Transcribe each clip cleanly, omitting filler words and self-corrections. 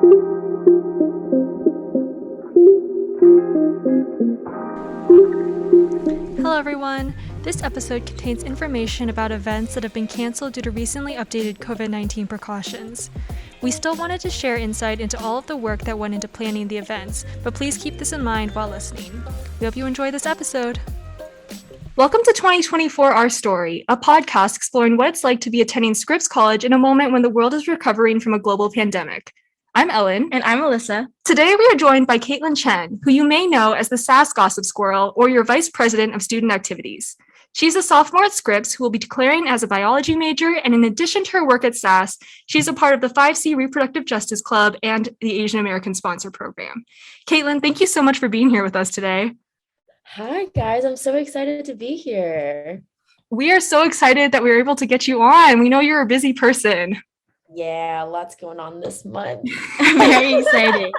Hello everyone! This episode contains information about events that have been canceled due to recently updated COVID-19 precautions. We still wanted to share insight into all of the work that went into planning the events, but please keep this in mind while listening. We hope you enjoy this episode. Welcome to 2024 Our Story, a podcast exploring what it's like to be attending Scripps College in a moment when the world is recovering from a global pandemic. I'm Ellen. And I'm Alyssa. Today we are joined by Kaitlyn Chen, who you may know as the SAS Gossip Squirrel or your Vice President of Student Activities. She's a sophomore at Scripps who will be declaring as a biology major, and in addition to her work at SAS, she's a part of the 5C Reproductive Justice Club and the Asian American Sponsor Program. Kaitlyn, thank you so much for being here with us today. Hi guys, I'm so excited to be here. We are so excited that we were able to get you on. We know you're a busy person. Yeah, lots going on this month. Very exciting.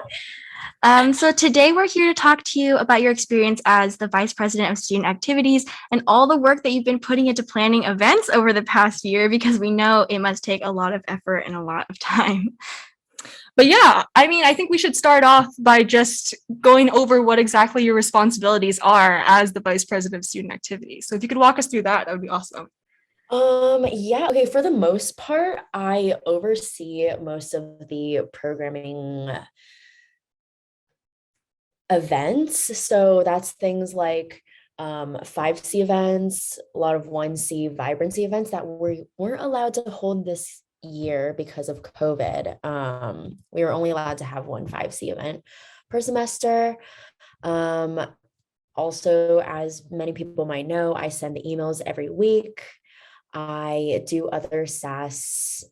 So today we're here to talk to you about your experience as the Vice President of Student Activities and all the work that you've been putting into planning events over the past year, because we know it must take a lot of effort and a lot of time. But yeah, I think we should start off by just going over what exactly your responsibilities are as the Vice President of Student Activities. So if you could walk us through that, that would be awesome. Yeah, okay, for the most part, I oversee most of the programming events. So that's things like 5C events, a lot of 1C vibrancy events that we weren't allowed to hold this year because of COVID. We were only allowed to have one 5C event per semester. Also, as many people might know, I send the emails every week. I do other SAS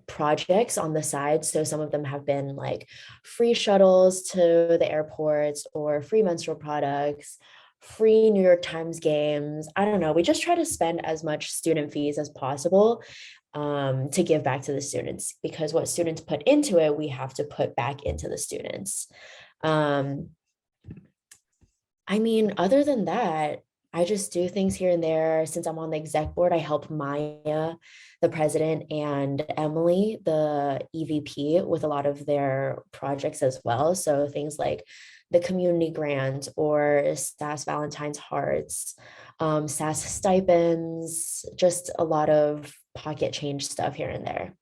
projects on the side. So some of them have been like free shuttles to the airports or free menstrual products, free New York Times games. I don't know. We just try to spend as much student fees as possible to give back to the students, because what students put into it, we have to put back into the students. Other than that, I just do things here and there. Since I'm on the exec board, I help Maya, the president, and Emily, the EVP, with a lot of their projects as well. So things like the community grant or SAS Valentine's Hearts, SAS stipends, just a lot of pocket change stuff here and there.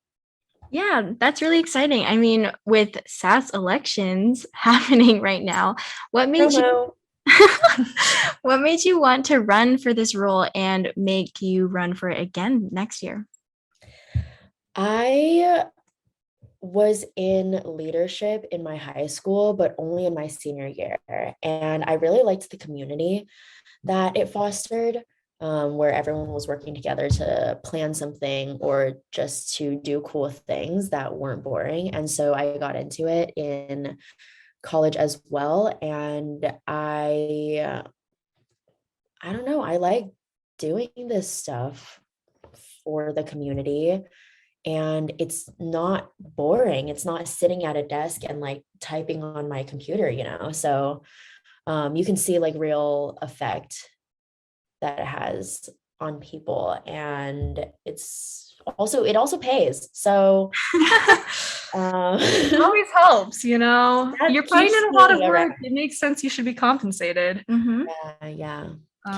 Yeah, that's really exciting. I mean, with SAS elections happening right now, what made you want to run for this role and make you run for it again next year? I was in leadership in my high school, but only in my senior year. And I really liked the community that it fostered, where everyone was working together to plan something or just to do cool things that weren't boring. And so I got into it in college as well. And I don't know, I like doing this stuff for the community, and it's not boring. It's not sitting at a desk and like typing on my computer, so you can see like real effect that it has on people, and it also pays. So it always helps, you're putting in a lot of work. It makes sense. You should be compensated. Mm-hmm. Yeah.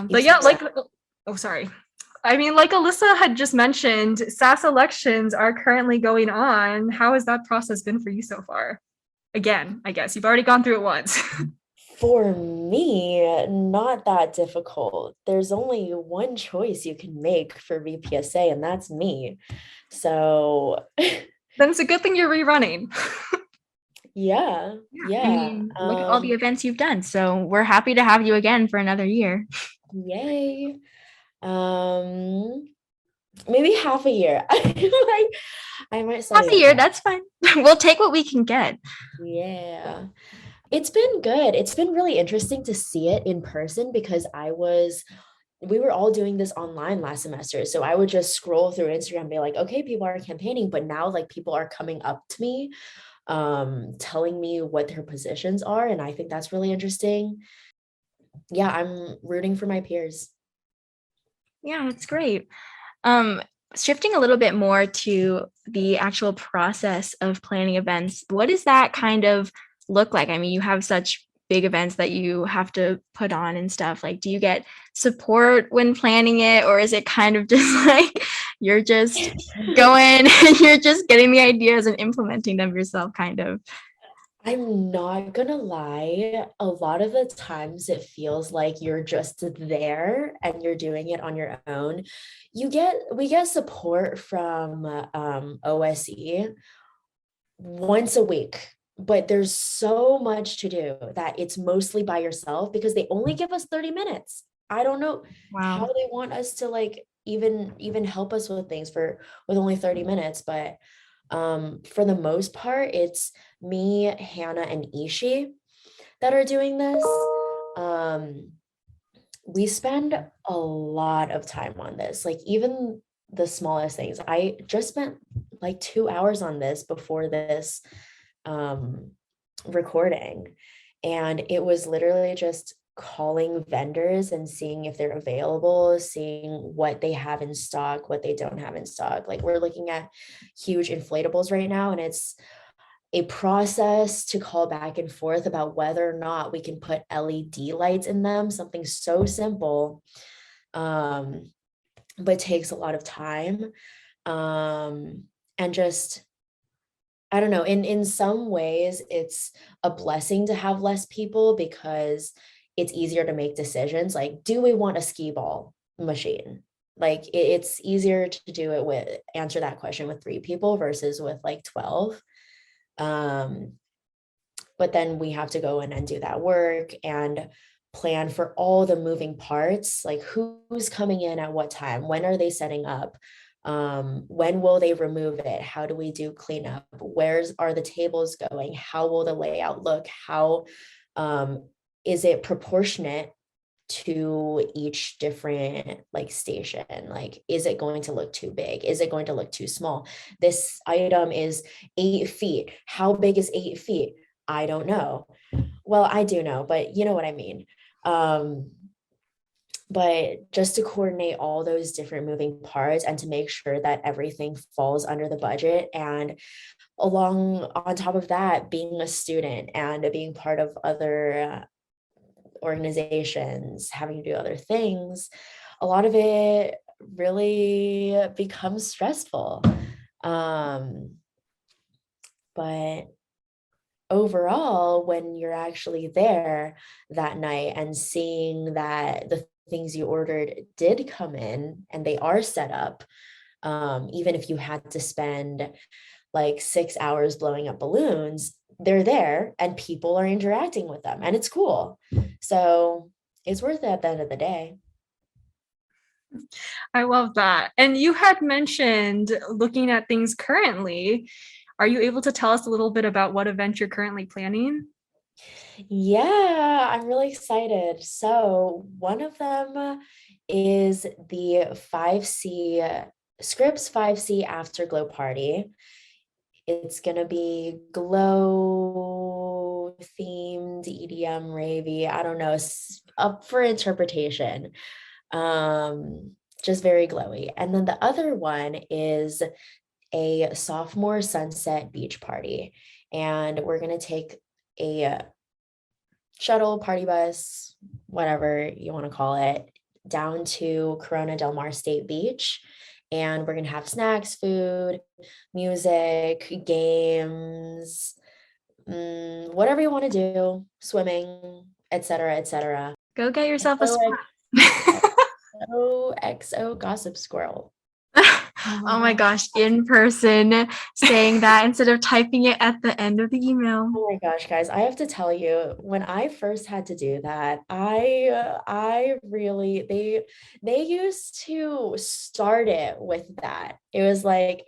But yeah, like Alyssa had just mentioned, SAS elections are currently going on. How has that process been for you so far? Again, I guess you've already gone through it once. For me, not that difficult. There's only one choice you can make for VPSA, and that's me. So then it's a good thing you're rerunning. Yeah. I mean, look at all the events you've done. So we're happy to have you again for another year. Yay. Maybe half a year. I might say half a year, that's fine. We'll take what we can get. Yeah. It's been good. It's been really interesting to see it in person, because we were all doing this online last semester. So I would just scroll through Instagram and be like, okay, people are campaigning, but now like people are coming up to me, telling me what their positions are. And I think that's really interesting. Yeah, I'm rooting for my peers. Yeah, that's great. shifting a little bit more to the actual process of planning events, what does that kind of look like? I mean, you have such big events that you have to put on and stuff. Like, do you get support when planning it, or is it kind of just like you're just going and you're just getting the ideas and implementing them yourself, kind of? I'm not gonna lie, a lot of the times it feels like you're just there and you're doing it on your own. We get support from OSE once a week, but there's so much to do that it's mostly by yourself because they only give us 30 minutes. I don't know how Wow. they want us to like even help us with things for with only 30 minutes, but for the most part, it's me, Hannah, and Ishi that are doing this. Um, we spend a lot of time on this, like even the smallest things. I just spent like 2 hours on this before this um, recording, and it was literally just calling vendors and seeing if they're available, seeing what they have in stock, what they don't have in stock. Like we're looking at huge inflatables right now, and it's a process to call back and forth about whether or not we can put LED lights in them, something so simple, um, but takes a lot of time. And just, I don't know, in some ways, it's a blessing to have less people because it's easier to make decisions. Like, do we want a skee ball machine? Like, it's easier to do it with answer that question with 3 people versus with like 12. Um, but then we have to go in and do that work and plan for all the moving parts, like who's coming in at what time, when are they setting up, when will they remove it, how do we do cleanup, where's are the tables going, how will the layout look, how is it proportionate to each different like station, like is it going to look too big, is it going to look too small, this item is 8 feet, how big is 8 feet, I don't know. Well, I do know, but you know what I mean. Um, but just to coordinate all those different moving parts and to make sure that everything falls under the budget, and along on top of that, being a student and being part of other organizations, having to do other things, a lot of it really becomes stressful. Um, but overall, when you're actually there that night and seeing that the things you ordered did come in and they are set up, even if you had to spend like 6 hours blowing up balloons, they're there and people are interacting with them and it's cool. So it's worth it at the end of the day. I love that. And you had mentioned looking at things currently. Are you able to tell us a little bit about what event you're currently planning? Yeah, I'm really excited. So one of them is the 5C Scripps 5C Afterglow Party. It's gonna be glow themed EDM ravey. I don't know, it's up for interpretation. Just very glowy. And then the other one is a sophomore sunset beach party. And we're gonna take a shuttle, party bus, whatever you want to call it, down to Corona Del Mar State Beach. And we're going to have snacks, food, music, games, whatever you want to do, swimming, etc., etc. Go get yourself a So spot. XO Gossip Squirrel. Oh my gosh, in person saying that instead of typing it at the end of the email. Oh my gosh, guys, I have to tell you, when I first had to do that, I really they used to start it with that. It was like,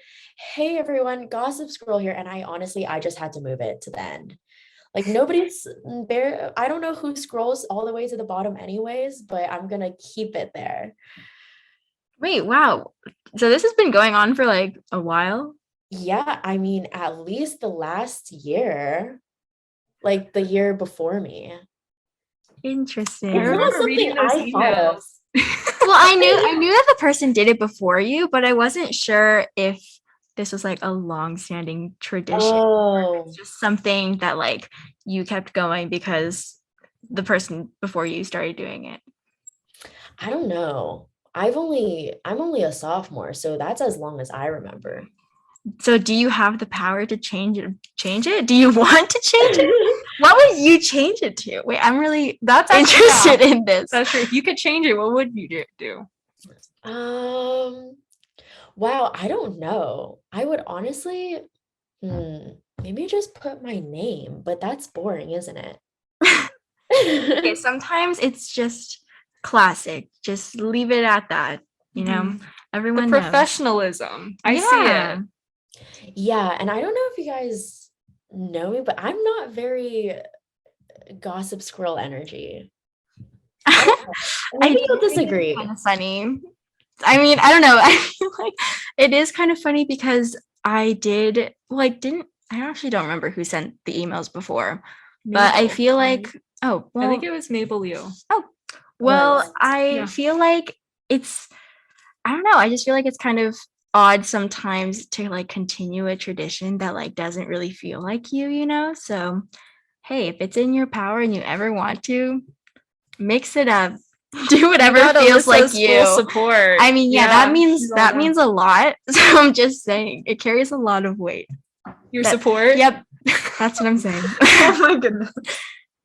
hey everyone, Gossip Scroll here. And I just had to move it to the end. Like nobody's there. I don't know who scrolls all the way to the bottom anyways, but I'm gonna keep it there. Wait, wow. So this has been going on for like a while? Yeah, I mean, at least the last year, like the year before me. Interesting. I It's not remember something reading those I thought of. emails. Well, I knew that the person did it before you, but I wasn't sure if this was like a long-standing tradition. Oh, It's just something that like you kept going because the person before you started doing it. I don't know. I'm only a sophomore, so that's as long as I remember. So do you have the power to change it? Change it? Do you want to change it? What would you change it to? Wait, I'm really That's actually, interested in this. That's true. If you could change it, what would you do? Um, wow, I don't know. I would honestly, maybe just put my name, but that's boring, isn't it? Okay, sometimes it's just classic. Just leave it at that. You know, The everyone knows. professionalism. I see Yeah. it. Yeah, and I don't know if you guys know me, but I'm not very gossip squirrel energy. I don't know. Maybe you'll disagree. Kind of funny. I mean, I don't know. I feel like it is kind of funny because I actually don't remember who sent the emails before, but I Mabel. feel like, oh, I well, think it was Mabel Liu. Was. I Yeah. feel like I don't know. I just feel like it's kind of odd sometimes to like continue a tradition that like doesn't really feel like you know? So, hey, if it's in your power and you ever want to, mix it up. Do whatever You got feels like Alyssa's you. full support. I mean, yeah, that she's all down. means a lot. So I'm just saying it carries a lot of weight. Your support. Yep. That's what I'm saying. Oh my goodness.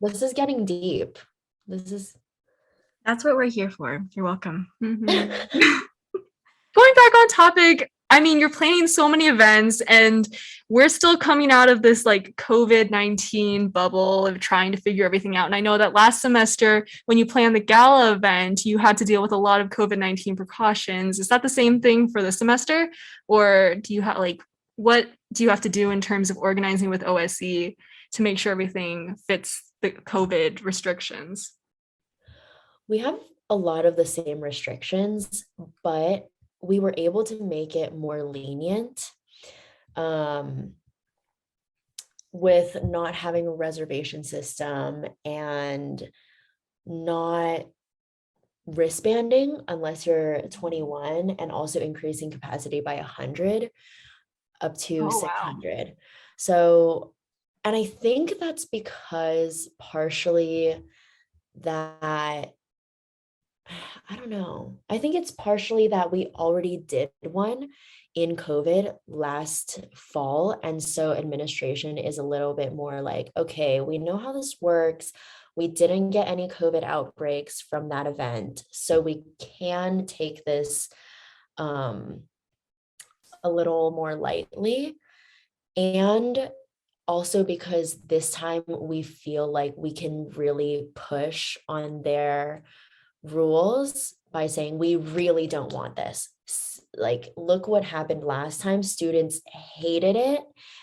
This is getting deep. That's what we're here for. You're welcome. Mhm. Going back on topic, I mean, you're planning so many events, and we're still coming out of this like COVID-19 bubble of trying to figure everything out. And I know that last semester, when you planned the gala event, you had to deal with a lot of COVID-19 precautions. Is that the same thing for this semester? Or do you have what do you have to do in terms of organizing with OSE to make sure everything fits the COVID restrictions? We have a lot of the same restrictions, but we were able to make it more lenient with not having a reservation system and not wristbanding unless you're 21, and also increasing capacity by 100 up to 600. So, and I think that's because partially that I don't know. I think it's partially that we already did one in COVID last fall. And so administration is a little bit more like, okay, we know how this works. We didn't get any COVID outbreaks from that event. So we can take this a little more lightly. And also because this time we feel like we can really push on their rules by saying we really don't want this. Like, look what happened last time. Students hated it,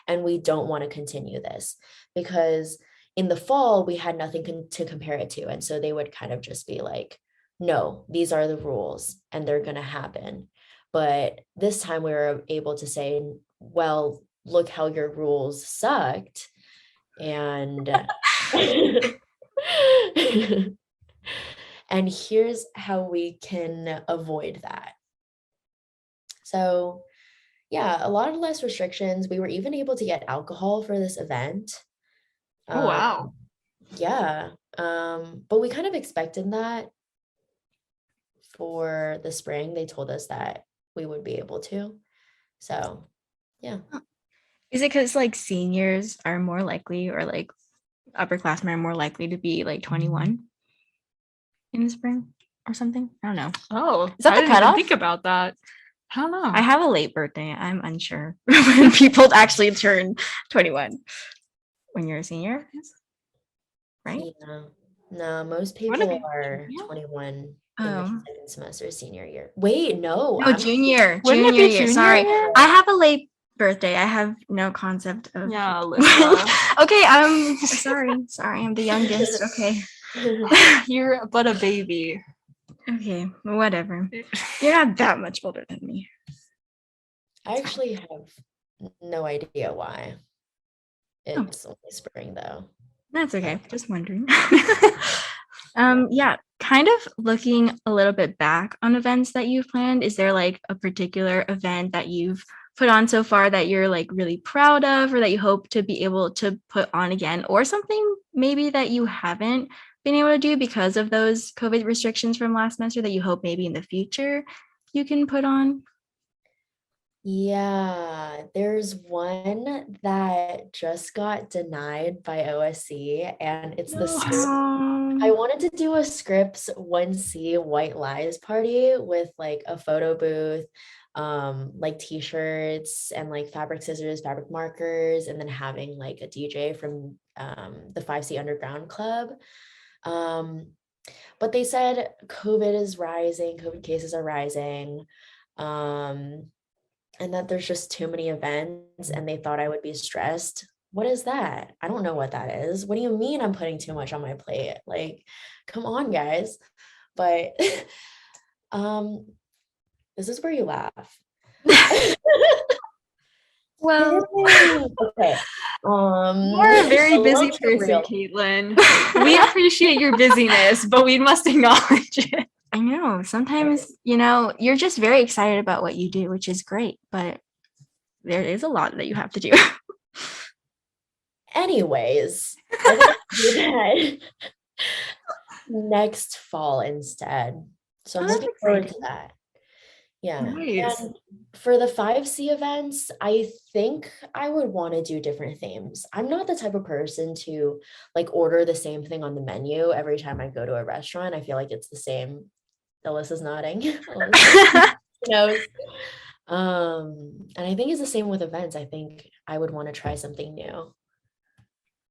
and we don't want to continue this, because in the fall we had nothing to compare it to, and so they would kind of just be like, no, these are the rules and they're going to happen. But this time we were able to say, well, look how your rules sucked, and and here's how we can avoid that. So yeah, a lot of less restrictions. We were even able to get alcohol for this event. Oh, wow. Yeah. But we kind of expected that for the spring. They told us that we would be able to. So yeah. Is it because like seniors are more likely, or like upperclassmen are more likely to be like 21 in the spring or something? I don't know. Oh, Is that I the didn't even cutoff? think about that. I don't know. I have a late birthday. I'm unsure when people actually turn 21 when you're a senior, right? Yeah. No, most Wanna people be are junior? 21 in Oh. the second semester senior year. Wait, no. No, junior Wouldn't it be year. junior Sorry, year? I have a late birthday. I have no concept of. Yeah, Alyssa. Okay, I'm sorry. I'm the youngest. Okay. You're but a baby. Okay, whatever. You're not that much older than me. I actually have no idea why. It's only spring though. That's okay. Just wondering. Yeah, kind of looking a little bit back on events that you've planned. Is there like a particular event that you've put on so far that you're like really proud of, or that you hope to be able to put on again, or something maybe that you haven't been able to do because of those COVID restrictions from last semester that you hope maybe in the future you can put on? Yeah, there's one that just got denied by OSC, and it's the Scripps. I wanted to do a Scripps 1C White Lies party with like a photo booth, like t-shirts and like fabric scissors, fabric markers, and then having like a DJ from the 5C Underground Club. Um, but they said COVID is rising, COVID cases are rising. And that there's just too many events and they thought I would be stressed. What is that? I don't know what that is. What do you mean I'm putting too much on my plate? Like, come on, guys. But um, this is where you laugh. Well, okay. You're a very busy person, Kaitlyn. We appreciate your busyness, but we must acknowledge it. I know sometimes, you're just very excited about what you do, which is great, but there is a lot that you have to do. Anyways, I'm gonna do that next fall instead. So I'm Oh, that's looking forward to exciting. that. Yeah. Nice. And for the 5C events, I think I would want to do different themes. I'm not the type of person to like order the same thing on the menu every time I go to a restaurant. I feel like it's the same. Alyssa's nodding. Alyssa knows. And I think it's the same with events. I think I would want to try something new.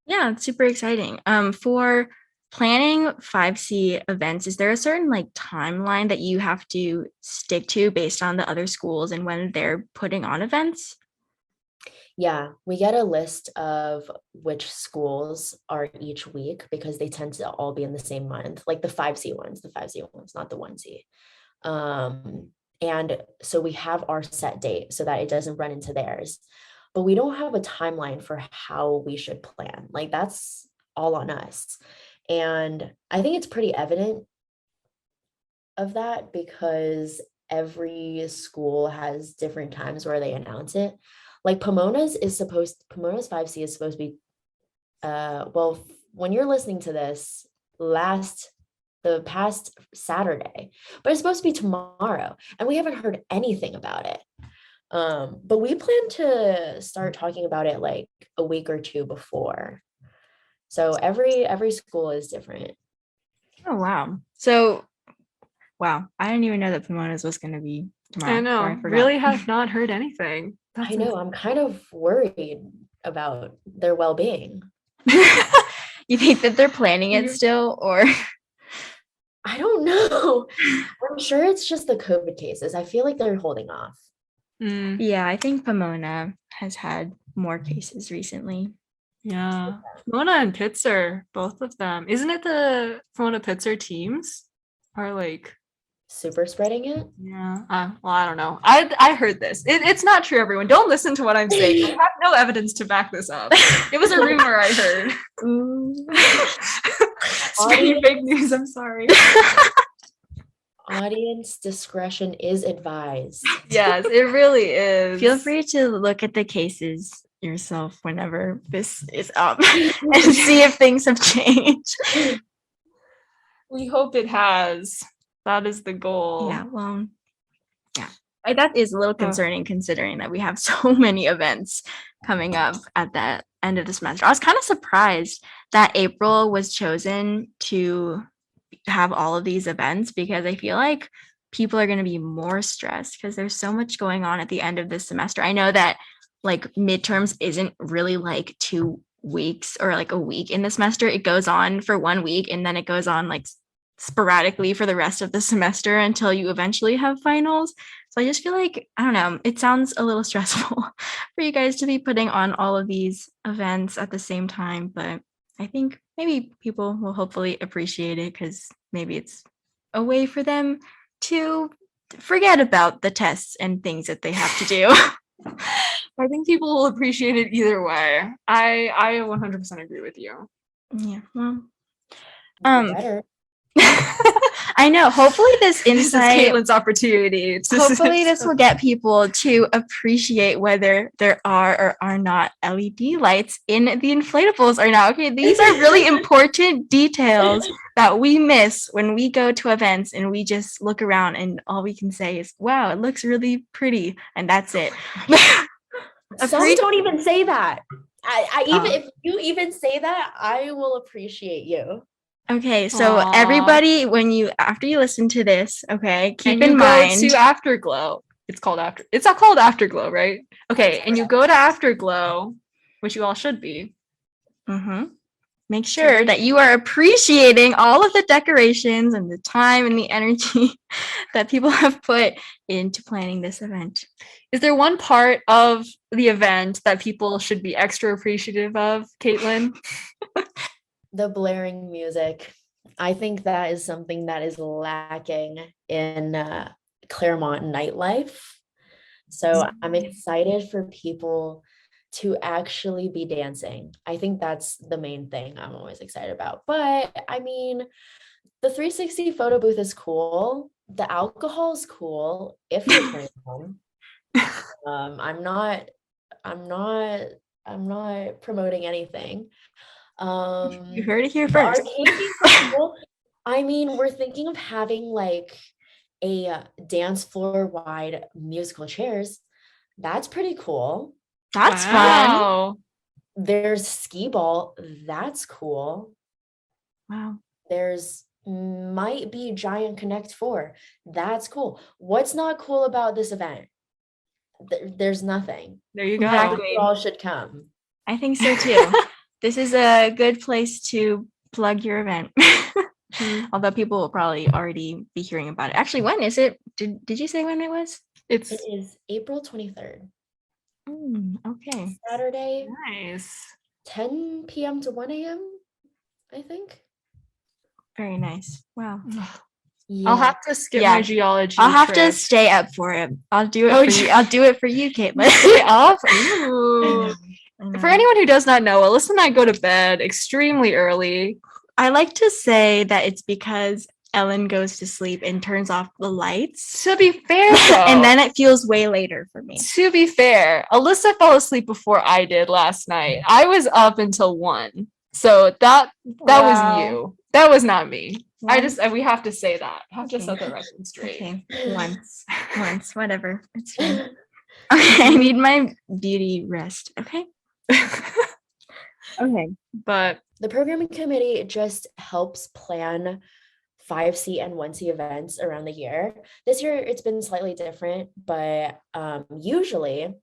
Yeah, it's super exciting. For planning 5C events, is there a certain like timeline that you have to stick to based on the other schools and when they're putting on events? Yeah, we get a list of which schools are each week because they tend to all be in the same month, like the 5C ones, not the 1C. And so we have our set date so that it doesn't run into theirs, but we don't have a timeline for how we should plan. Like that's all on us. And I think it's pretty evident of that because every school has different times where they announce it. Like Pomona's 5C is supposed to be well, when you're listening to this, the past Saturday, but it's supposed to be tomorrow, and we haven't heard anything about it. But we plan to start talking about it like a week or two before. So every school is different. Oh, wow. So, wow, I didn't even know that Pomona's was going to be tomorrow. I know. forgot. Really have not heard anything. I know, I'm kind of worried about their well-being. You think that they're planning it still, or? I don't know. I'm sure it's just the COVID cases. I feel like they're holding off. Yeah, I think Pomona has had more cases recently. Yeah. Pomona and Pitzer, both of them. Isn't it the Pomona Pitzer teams are like Super spreading it? yeah. Well, I don't know. I heard this. It's not true, everyone. Don't listen to what I'm saying. I have no evidence to back this up. It was a rumor I heard. Spreading fake news, I'm sorry. Audience discretion is advised. Yes, it really is. Feel free to look at the cases yourself whenever this is up and see if things have changed. We hope it has. That is the goal. Yeah, well, yeah. That is a little concerning considering that we have so many events coming up at the end of the semester. I was kind of surprised that April was chosen to have all of these events because I feel like people are going to be more stressed because there's so much going on at the end of this semester. I know that like midterms isn't really like 2 weeks or like a week in the semester. It goes on for 1 week and then it goes on like sporadically for the rest of the semester until you eventually have finals. So I just feel like, I don't know, it sounds a little stressful for you guys to be putting on all of these events at the same time, but I think maybe people will hopefully appreciate it because maybe it's a way for them to forget about the tests and things that they have to do. I think people will appreciate it either way. I 100% agree with you. Yeah, well, Better. I know. Hopefully this This is insight, Kaitlyn's opportunity. hopefully this will get people to appreciate whether there are or are not LED lights in the inflatables or not. Okay, these are really important details that we miss when we go to events and we just look around and all we can say is, wow, it looks really pretty. And that's it. Some don't even say that. I even if you even say that, I will appreciate you. Okay, so Aw. everybody, after you listen to this, okay, keep And in you mind. go to Afterglow. It's not called Afterglow, right? Okay, and you go to Afterglow, which you all should be. Make sure that you are appreciating all of the decorations and the time and the energy that people have put into planning this event. Is there one part of the event that people should be extra appreciative of, Kaitlyn? The blaring music. I think that is something that is lacking in Claremont nightlife. So I'm excited for people to actually be dancing. I think that's the main thing I'm always excited about. But I mean, the 360 photo booth is cool. The alcohol is cool if you're 21. I'm not promoting anything. You heard it here the first. arcade games are cool. I mean, we're thinking of having like a dance floor wide musical chairs. That's pretty cool. That's fun. Wow. There's skee ball. That's cool. Wow. There's might be Giant Connect 4. That's cool. What's not cool about this event? There's nothing. There you go. Exactly. You all should come. I think so too. This is a good place to plug your event. Although people will probably already be hearing about it. Actually, when is it? Did you say when it was? It is April 23rd. Okay. Saturday. Nice. 10 p.m. to 1 a.m. I think. Very nice. Wow. Yeah. I'll have to skip my geology. I'll have to trip. stay up for it. I'll do it for you. I'll do it for you, Kaitlyn. Stay up? Ooh. For anyone who does not know, Alyssa and I go to bed extremely early. I like to say that it's because Ellen goes to sleep and turns off the lights. To be fair, though, And then it feels way later for me. to be fair, Alyssa fell asleep before I did last night. I was up until 1. So that was you. That was not me. We have to say that. I have to set the record straight. Okay. Once, whatever. It's fine. Okay, I need my beauty rest. Okay. Okay. But the programming committee just helps plan 5C and 1C events around the year. This year it's been slightly different, but usually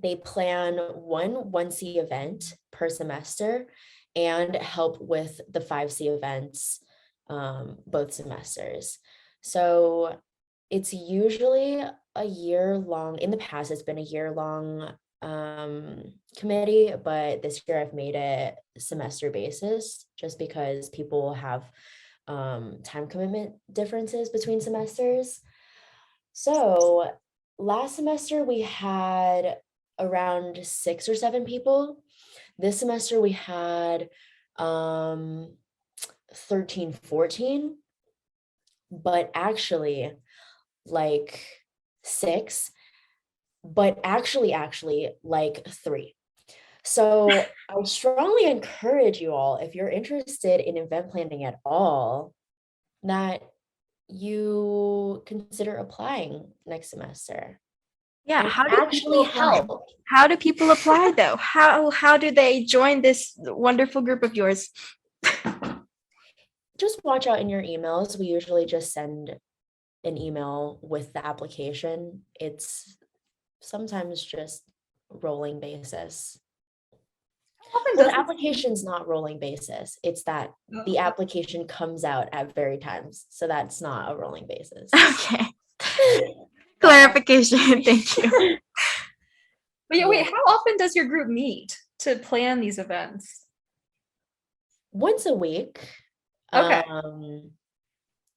they plan one 1C event per semester and help with the 5C events both semesters. So it's usually a year-long, in the past it's been a year-long committee, but this year I've made it semester basis just because people have time commitment differences between semesters. So last semester we had around 6 or 7 people. This semester we had 13, 14, but actually like 6, but actually like 3. So I strongly encourage you all, if you're interested in event planning at all, that you consider applying next semester. Yeah, And how do actually people apply? help? How do people apply though? How do they join this wonderful group of yours? Just watch out in your emails. We usually just send an email with the application. It's sometimes just rolling basis. Well, the application's not rolling basis. It's that the application comes out at very times. So that's not a rolling basis. Okay. Clarification. Thank you. But yeah, wait, how often does your group meet to plan these events? Once a week. Okay.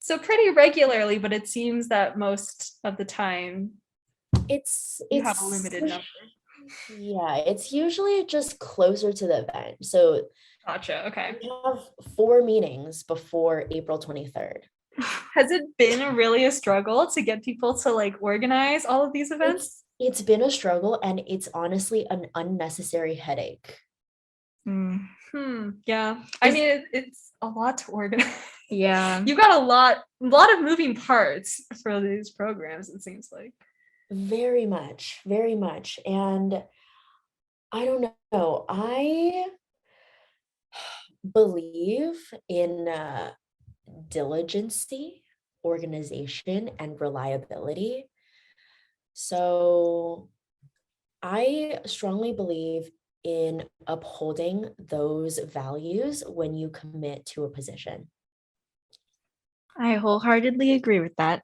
So pretty regularly, but it seems that most of the time it's you have a limited number. Yeah, it's usually just closer to the event. So Gotcha. Okay. we have 4 meetings before April 23rd. Has it been really a struggle to get people to like organize all of these events? It's been a struggle, and it's honestly an unnecessary headache. Mm, Yeah. I Is- mean, it's a lot to organize. yeah. You got a lot of moving parts for these programs, it seems like. Very much, very much. And I don't know. I believe in diligency, organization, and reliability. So I strongly believe in upholding those values when you commit to a position. I wholeheartedly agree with that.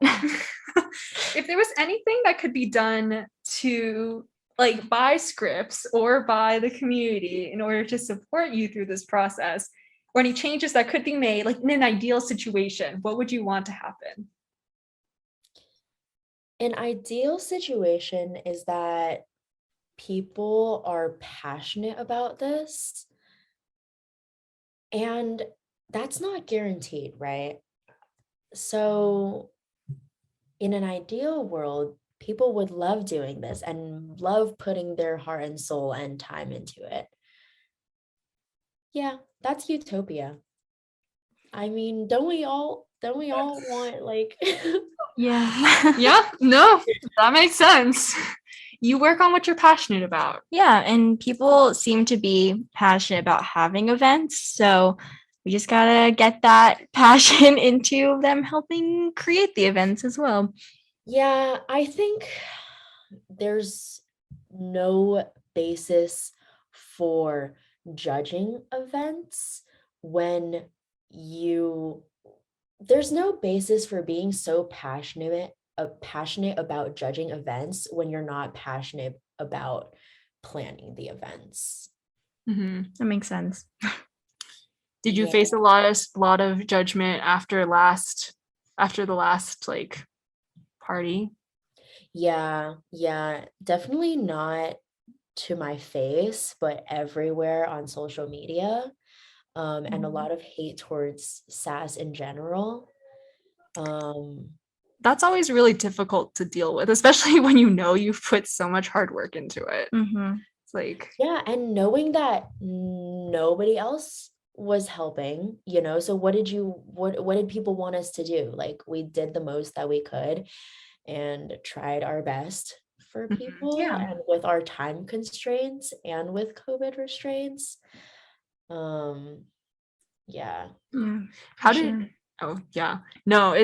If there was anything that could be done to like by Scripps or by the community in order to support you through this process, or any changes that could be made, like in an ideal situation, what would you want to happen? An ideal situation is that people are passionate about this, and that's not guaranteed, right? So, in an ideal world, people would love doing this and love putting their heart and soul and time into it. Yeah, that's utopia. I mean, don't we all want like Yeah. Yeah, no, that makes sense. You work on what you're passionate about. Yeah, and people seem to be passionate about having events, so we just gotta get that passion into them helping create the events as well. Yeah, I think there's no basis for judging events when you there's no basis for being so passionate about judging events when you're not passionate about planning the events. Mhm. That makes sense. Did you Yeah. face a lot of judgment after the last like party? Yeah, definitely not to my face, but everywhere on social media, and a lot of hate towards SAS in general. Um, That's always really difficult to deal with, especially when you know you've put so much hard work into it. Mm-hmm. It's like, yeah, and knowing that nobody else was helping, so what did people want us to do? Like, we did the most that we could and tried our best for people, Yeah. and with our time constraints and with COVID restraints. Um, yeah. Yeah. how for did sure. oh yeah, no,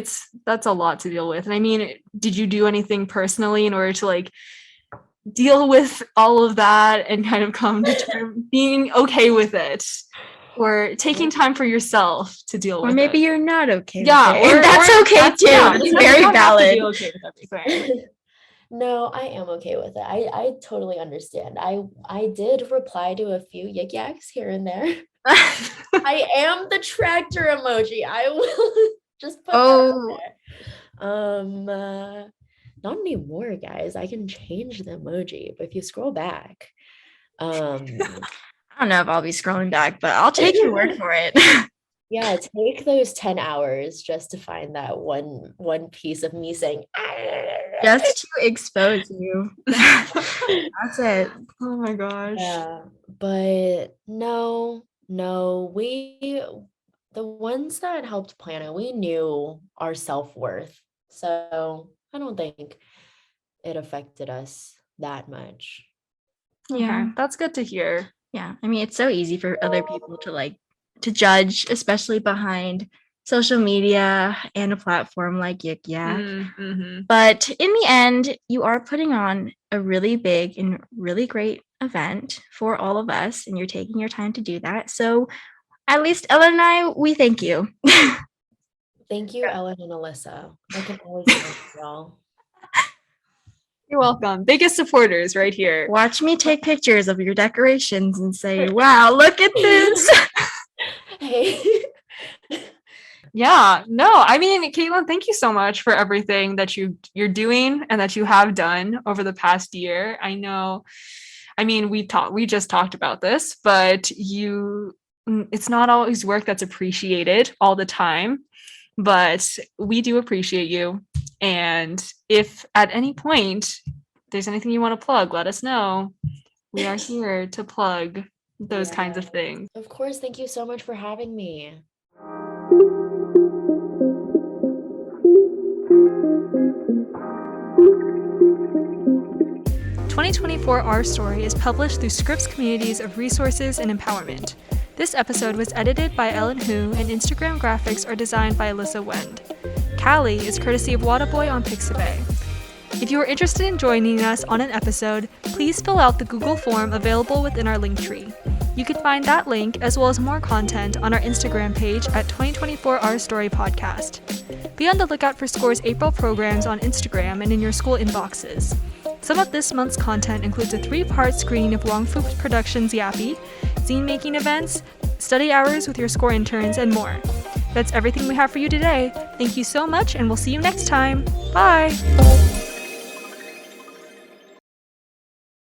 that's a lot to deal with. And I mean, did you do anything personally in order to like deal with all of that and kind of come to being okay with it, or taking time for yourself to deal Or with maybe it? you're not okay Yeah, with it. And that's okay too. yeah, It's you very don't have to be valid. okay with everything. No, I am okay with it. I totally understand. I did reply to a few yik yaks here and there. I am the tractor emoji. I will just put that out Oh, there. Not anymore, guys. I can change the emoji, but if you scroll back, um, I don't know if I'll be scrolling back, but I'll take your word for it. yeah, take those 10 hours just to find that one piece of me saying Just to expose you. That's it. Oh my gosh. yeah, but no, the ones that helped plan it, we knew our self-worth. So I don't think it affected us that much. Yeah. Okay, that's good to hear. Yeah. I mean, it's so easy for other people to judge, especially behind social media and a platform like Yik Yak. Mm-hmm. But in the end, you are putting on a really big and really great event for all of us, and you're taking your time to do that. So at least Ella and I, we thank you. Thank you, Ellen and Alyssa. I can always count on y'all. You're welcome. Biggest supporters right here. Watch me take pictures of your decorations and say, wow, look at this. Hey. Yeah, no, I mean, Kaitlyn, thank you so much for everything that you're doing and that you have done over the past year. I know I mean, we just talked about this, but it's not always work that's appreciated all the time, but we do appreciate you. And if at any point there's anything you want to plug, let us know. We are here to plug those kinds of things. Of course, thank you so much for having me. "2024 Our Story" is published through Scripps Communities of Resources and Empowerment. This episode was edited by Ellen Hu, and Instagram graphics are designed by Alyssa Wend. Callie is courtesy of Wadaboy on Pixabay. If you are interested in joining us on an episode, please fill out the Google form available within our link tree. You can find that link as well as more content on our Instagram page at 2024 Our Story Podcast. Be on the lookout for SCORE's April programs on Instagram and in your school inboxes. Some of this month's content includes a 3-part screening of Wongfu Productions' Yappy, zine-making events, study hours with your SCORE interns, and more. That's everything we have for you today. Thank you so much, and we'll see you next time. Bye!